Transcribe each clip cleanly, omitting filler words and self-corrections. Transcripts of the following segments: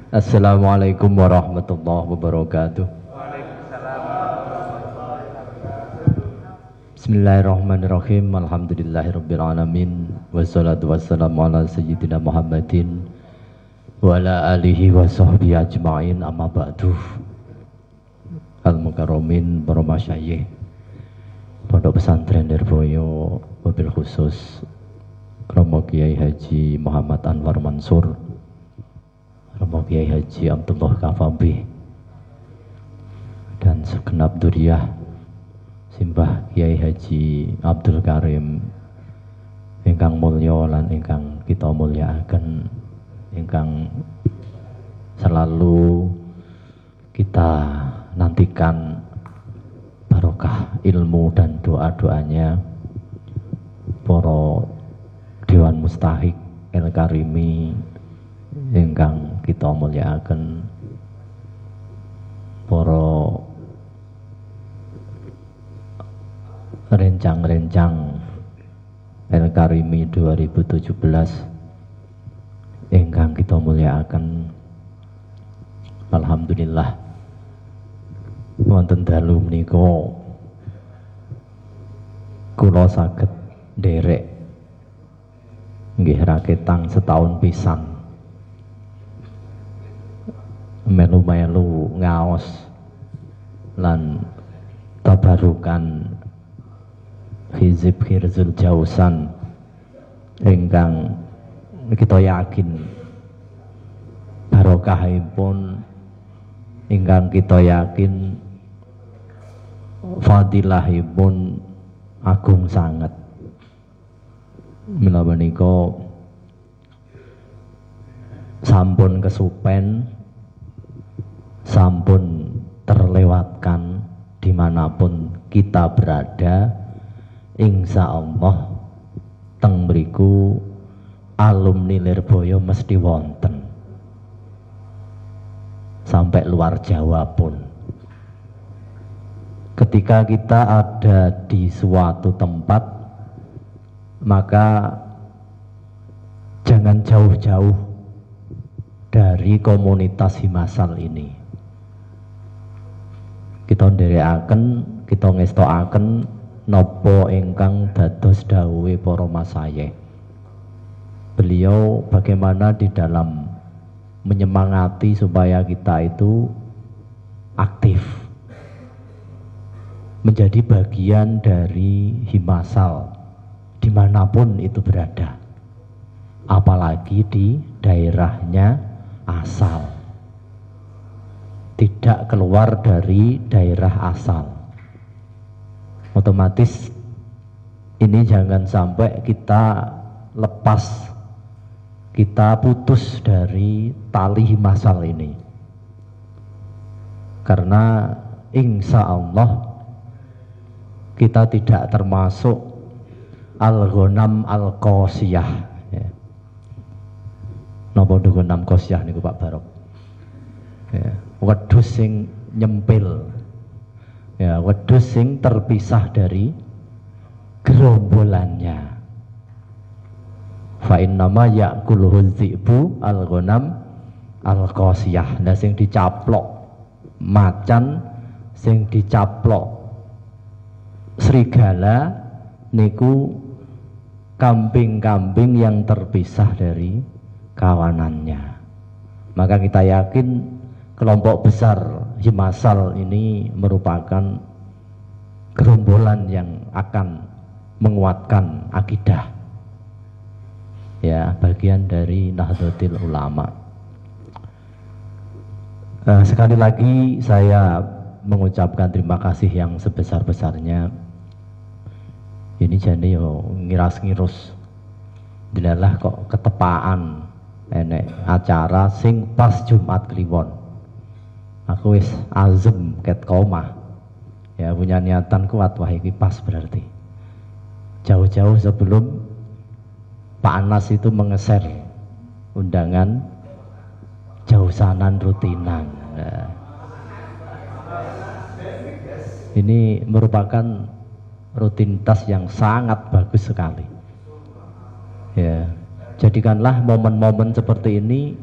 Assalamualaikum warahmatullahi wabarakatuh. Bismillahirrahmanirrahim. Alhamdulillahirabbil alamin. Wassalatu wassalamu ala sayyidina Muhammadin wa ala alihi wa sahbihi ajmain. Amma ba'du. Al-mukarramin para masyayikh Pondok Pesantren Nirboyo, wabil khusus Romo Kiai Haji Muhammad Anwar Mansur, Romo Kiai Haji Abdullah Kafabi, dan segenap duriyah Simbah Kiai Haji Abdul Karim ingkang mulya lan ingkang kita mulyakaken, ingkang selalu kita nantikan barokah ilmu dan doa-doanya para Dewan Mustahik El Karimi ingkang kita mulyakaken, para rencang-rencang El Karimi 2017 ingkang kita mulyakaken. Alhamdulillah wonten dalu menika kula saged nderek nggih raketang setahun pisan melu-melu ngaos lan tabarukan Hizib Khirzul Jausan ingkang kita yakin barokahipun, ingkang kita yakin fadilahipun agung sanget. Mila menika sampun kesupen, sampun terlewatkan dimanapun kita berada. Insya Allah teng mriku alumni Lirboyo mesti wonten sampai luar Jawa pun. Ketika kita ada di suatu tempat, maka jangan jauh-jauh dari komunitas Himasal ini. Kita nderekaken, kita ngestokaken napa ingkang dados dawuhe para masyayikh. Beliau bagaimana di dalam menyemangati supaya kita itu aktif menjadi bagian dari Himasal dimanapun itu berada, apalagi di daerahnya asal, tidak keluar dari daerah asal. Otomatis ini jangan sampai kita lepas, kita putus dari tali Himasal ini, karena insya Allah kita tidak termasuk al-ghanam al-qasiyah ya. Napa ghanam qasiyah niku Pak Barok ya, wedhus sing nyempil ya, wedhus sing terpisah dari gerombolannya. Fa innama ya'kuluhu dzi'bu al-ghanam al-qasiyah. Nah sing dicaplok macan, sing dicaplok serigala niku kambing-kambing yang terpisah dari kawanannya. Maka kita yakin kelompok besar Himasal ini merupakan gerombolan yang akan menguatkan akidah ya, bagian dari Nahdlatul Ulama. Sekali lagi saya mengucapkan terima kasih yang sebesar-besarnya. Ini jane yo ngiras-ngirus dilalah kok ketepaan enek acara sing pas Jumat Kliwon. Aku wis azem ket komah ya, punya niatan kuat, wah ini pas berarti jauh-jauh sebelum Pak Anas itu mengeser undangan jausanan rutinan. Nah, ini merupakan rutinitas yang sangat bagus sekali ya. Jadikanlah momen-momen seperti ini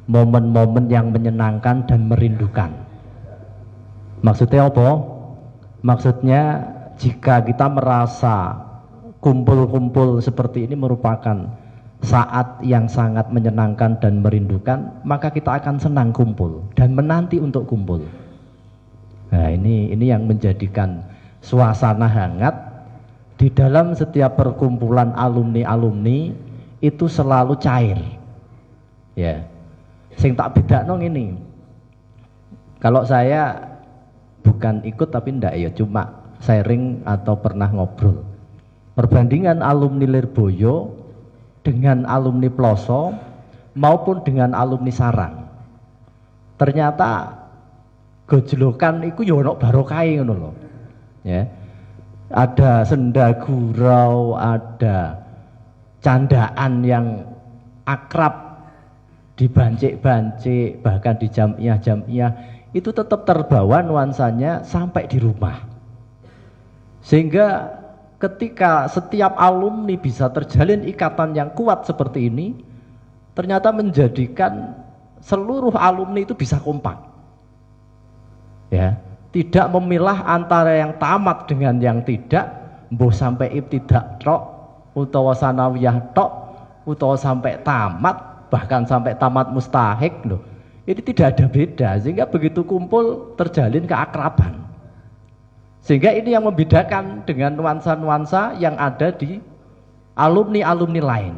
momen-momen yang menyenangkan dan merindukan. Maksudnya apa? Maksudnya jika kita merasa kumpul-kumpul seperti ini merupakan saat yang sangat menyenangkan dan merindukan, maka kita akan senang kumpul dan menanti untuk kumpul. Nah, ini yang menjadikan suasana hangat di dalam setiap perkumpulan alumni-alumni itu selalu cair. Ya. Sing tak bedakno ini. Kalau saya bukan ikut tapi ndak ya, cuma sharing atau pernah ngobrol. Perbandingan alumni Lirboyo dengan alumni Ploso maupun dengan alumni Sarang. Ternyata gojlokan iku ya ono barokahe ngono lho. Ya. Ada senda gurau, ada candaan yang akrab, dibancik-bancik, bahkan di jamiah-jamiah itu tetap terbawa nuansanya sampai di rumah. Sehingga ketika setiap alumni bisa terjalin ikatan yang kuat seperti ini, ternyata menjadikan seluruh alumni itu bisa kompak. Ya, tidak memilah antara yang tamat dengan yang tidak, mbuh sampai ibtidak tok, utawa sanawiyah tok, utawa sampai tamat, bahkan sampai tamat mustahik loh. Ini tidak ada beda, sehingga begitu kumpul terjalin keakraban. Sehingga ini yang membedakan dengan nuansa-nuansa yang ada di alumni-alumni lain.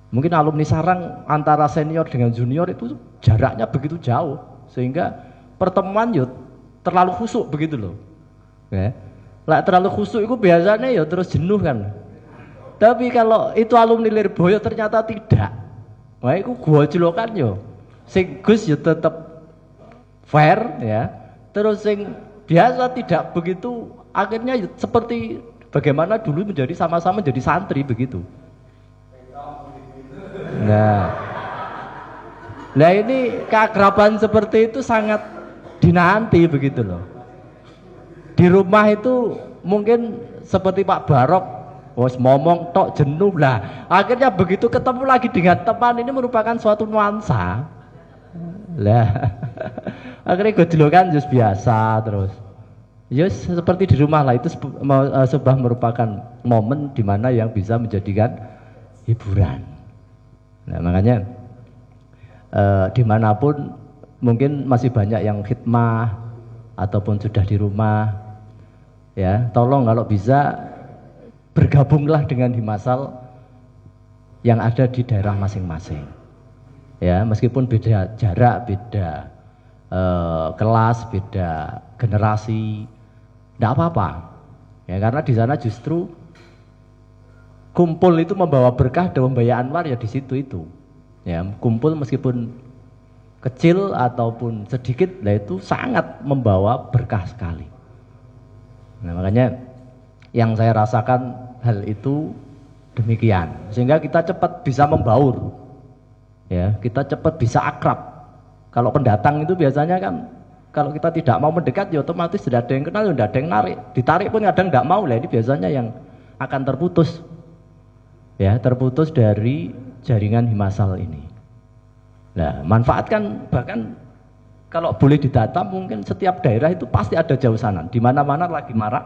Mungkin alumni Sarang antara senior dengan junior itu jaraknya begitu jauh, sehingga pertemuan yuk terlalu khusuk begitu loh. Ya. Lah terlalu khusuk itu biasanya ya terus jenuh kan. Tapi kalau itu alumni Lirboyo ternyata tidak. Wah itu gua jelokan yo. Sing Gus ya tetap fair ya. Terus sing biasa tidak begitu, akhirnya seperti bagaimana dulu menjadi sama-sama jadi santri begitu. Nah ini keakraban seperti itu sangat dinanti begitu loh. Di rumah itu mungkin seperti Pak Barok, bos ngomong tok jenuh lah. Akhirnya begitu ketemu lagi dengan teman ini merupakan suatu nuansa. Lah, akhirnya gojlokan just biasa terus. Yes, seperti di rumah lah, itu sebuah merupakan momen di mana yang bisa menjadikan hiburan. Nah makanya dimanapun mungkin masih banyak yang khidmah ataupun sudah di rumah, ya tolong kalau bisa bergabunglah dengan Himasal yang ada di daerah masing-masing. Ya meskipun beda jarak, beda kelas, beda generasi, tidak apa-apa. Ya karena di sana justru kumpul itu membawa berkah dan membawa anwar ya di situ itu. Ya kumpul meskipun kecil ataupun sedikit, lah itu sangat membawa berkah sekali. Nah makanya yang saya rasakan hal itu demikian, sehingga kita cepat bisa membaur. Ya, kita cepat bisa akrab. Kalau pendatang itu biasanya kan kalau kita tidak mau mendekat ya otomatis sudah ada yang kenal, sudah ada yang narik. Ditarik pun kadang tidak mau, lah ini biasanya yang akan terputus. Ya, terputus dari jaringan Himasal ini. Nah, manfaatkan, bahkan kalau boleh didata mungkin setiap daerah itu pasti ada jausanan. Di mana-mana lagi marak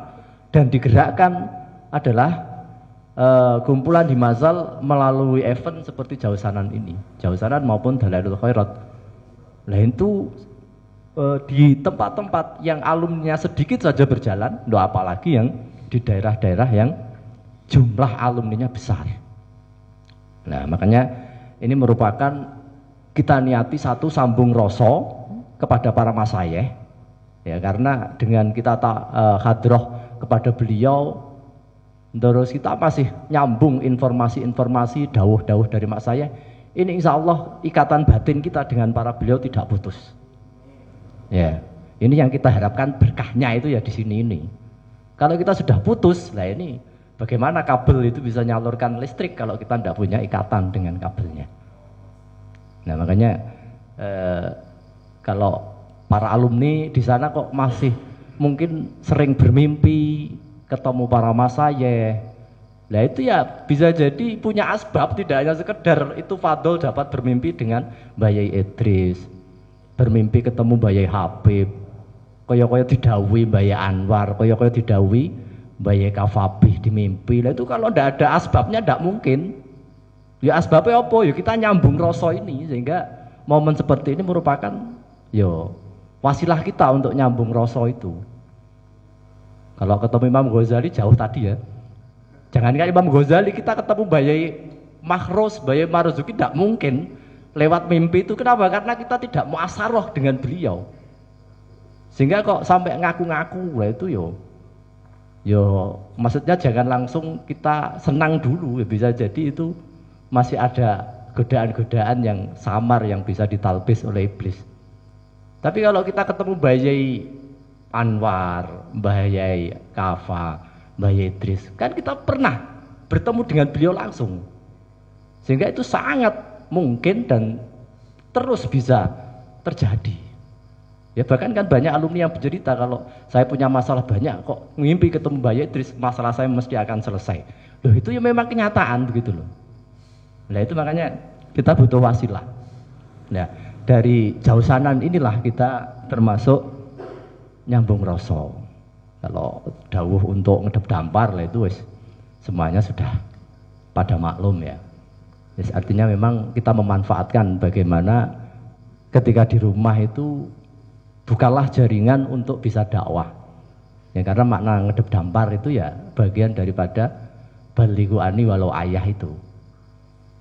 dan digerakkan adalah kumpulan Himasal melalui event seperti jausanan ini, jausanan maupun Dalailul Khairat. Nah itu di tempat-tempat yang alumninya sedikit saja berjalan, apalagi yang di daerah-daerah yang jumlah alumninya besar. Nah makanya ini merupakan kita niati satu sambung rasa kepada para masayikh, ya karena dengan kita hadroh kepada beliau, terus kita masih nyambung informasi-informasi dawuh-dawuh dari mak saya. Ini insya Allah ikatan batin kita dengan para beliau tidak putus. Ya, ini yang kita harapkan berkahnya itu ya di sini ini. Kalau kita sudah putus, lah ini bagaimana kabel itu bisa nyalurkan listrik kalau kita tidak punya ikatan dengan kabelnya. Nah makanya kalau para alumni di sana kok masih mungkin sering bermimpi ketemu para masayikh, Nah itu ya bisa jadi punya asbab, tidak hanya sekedar itu Fadol dapat bermimpi dengan Bayai Idris, bermimpi ketemu Bayai Habib, kaya-kaya didhawuhi Bayai Anwar, kaya-kaya didhawuhi Bayai Kafabih di mimpi. Nah itu kalau tidak ada asbabnya tidak mungkin. Ya asbabnya apa? Ya kita nyambung rasa ini, sehingga momen seperti ini merupakan yo wasilah kita untuk nyambung rasa itu. Kalau ketemu Imam Ghazali jauh tadi ya. Jangankan Imam Ghazali, kita ketemu Bayai Mahruz, Bayai Marzuki tidak mungkin lewat mimpi itu. Kenapa? Karena kita tidak muasaroh dengan beliau. Sehingga kok sampai ngaku-ngaku, lah itu yo maksudnya jangan langsung kita senang dulu, ya bisa jadi itu masih ada godaan-godaan yang samar yang bisa ditalbis oleh iblis. Tapi kalau kita ketemu Bayai Anwar, Bayai Kafa, Bayai Idris, kan kita pernah bertemu dengan beliau langsung, sehingga itu sangat mungkin dan terus bisa terjadi. Ya bahkan kan banyak alumni yang bercerita, kalau saya punya masalah banyak kok mimpi ketemu Bayai Idris, masalah saya mesti akan selesai. Loh itu ya memang kenyataan begitu loh. Nah itu makanya kita butuh wasilah. Nah dari jausanan inilah kita termasuk nyambung rasa. Kalau dawuh untuk ngedep dampar lah itu semuanya sudah pada maklum ya. Artinya memang kita memanfaatkan bagaimana ketika di rumah itu bukalah jaringan untuk bisa dakwah. Ya karena makna ngedep dampar itu ya bagian daripada balighu ani walau ayah itu.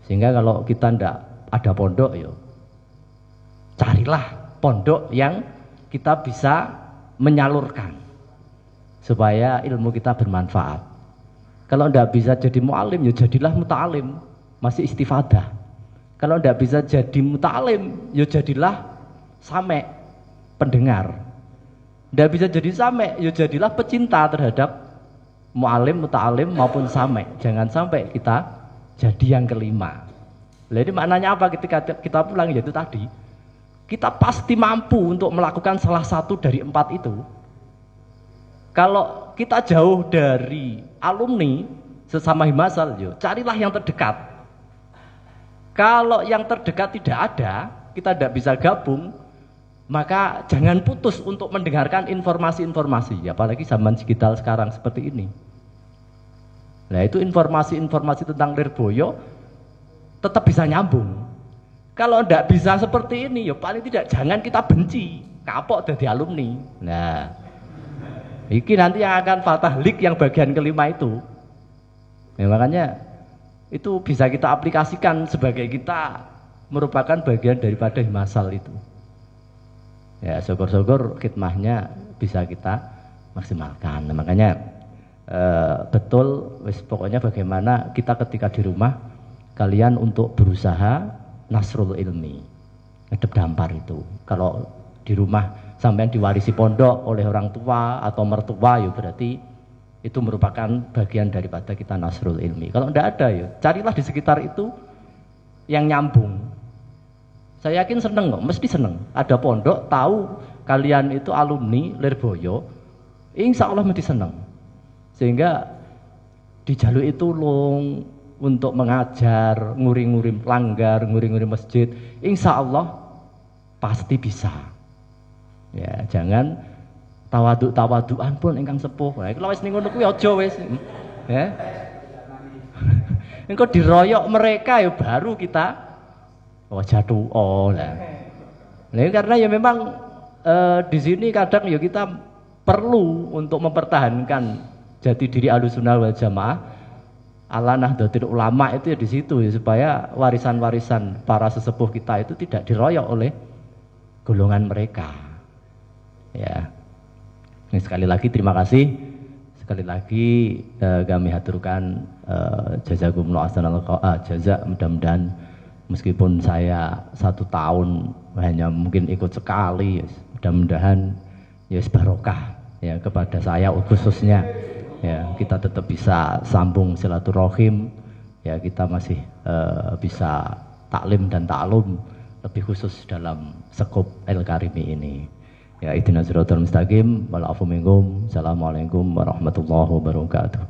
Sehingga kalau kita ndak ada pondok ya carilah pondok yang kita bisa menyalurkan supaya ilmu kita bermanfaat. Kalau tidak bisa jadi mu'alim, ya jadilah muta'alim, masih istifadah. Kalau tidak bisa jadi muta'alim, ya jadilah same, pendengar. Tidak bisa jadi same, ya jadilah pecinta terhadap mu'alim, muta'alim maupun same. Jangan sampai kita jadi yang kelima. Jadi maknanya apa ketika kita pulang, yaitu tadi kita pasti mampu untuk melakukan salah satu dari 4 itu. Kalau kita jauh dari alumni sesama himasal, carilah yang terdekat. Kalau yang terdekat tidak ada, kita tidak bisa gabung, maka jangan putus untuk mendengarkan informasi-informasi, apalagi zaman digital sekarang seperti ini. Nah itu informasi-informasi tentang Lirboyo tetap bisa nyambung. Kalau tidak bisa seperti ini, ya paling tidak jangan kita benci, kapok dari alumni. Nah, ini nanti yang akan fatahlik yang bagian kelima itu. Ya, makanya itu bisa kita aplikasikan sebagai kita merupakan bagian daripada himasal itu. Ya, syukur-syukur khidmahnya bisa kita maksimalkan. Nah, makanya betul, pokoknya bagaimana kita ketika di rumah kalian untuk berusaha nasrul ilmi, ngedep dampar itu. Kalau di rumah sampean diwarisi pondok oleh orang tua atau mertua, ya berarti itu merupakan bagian daripada kita nasrul ilmi. Kalau tidak ada, ya carilah di sekitar itu yang nyambung. Saya yakin seneng kok, mesti seneng. Ada pondok, tahu kalian itu alumni Lirboyo, insya Allah mesti seneng. Sehingga di jalur itu long untuk mengajar, nguri-nguri langgar, nguri-nguri masjid, insya Allah pasti bisa. Ya, jangan tawaduk-tawadukan pun ingkang sepuh. Nah, kalau wis ning ngono kuwi aja wis. Ya. Engko diroyok mereka ya baru kita jatuh lah. Nah, karena ya memang di sini kadang ya kita perlu untuk mempertahankan jati diri Ahlussunnah wal Jamaah. Ala Nahdlatul Ulama itu ya di situ ya, supaya warisan-warisan para sesepuh kita itu tidak diroyok oleh golongan mereka. Ya. Ini sekali lagi terima kasih. Sekali lagi kami haturkan jazakumullah ahsanal jaza. Mudah-mudahan meskipun saya 1 tahun hanya mungkin ikut sekali, mudah-mudahan ya barokah ya kepada saya khususnya. Ya, kita tetap bisa sambung silaturahim, ya kita masih bisa taklim dan taklum lebih khusus dalam sekup El Karimi ini. Ya, ihdinas siratal mustaqim wal afu minkum. Assalamualaikum warahmatullahi wabarakatuh.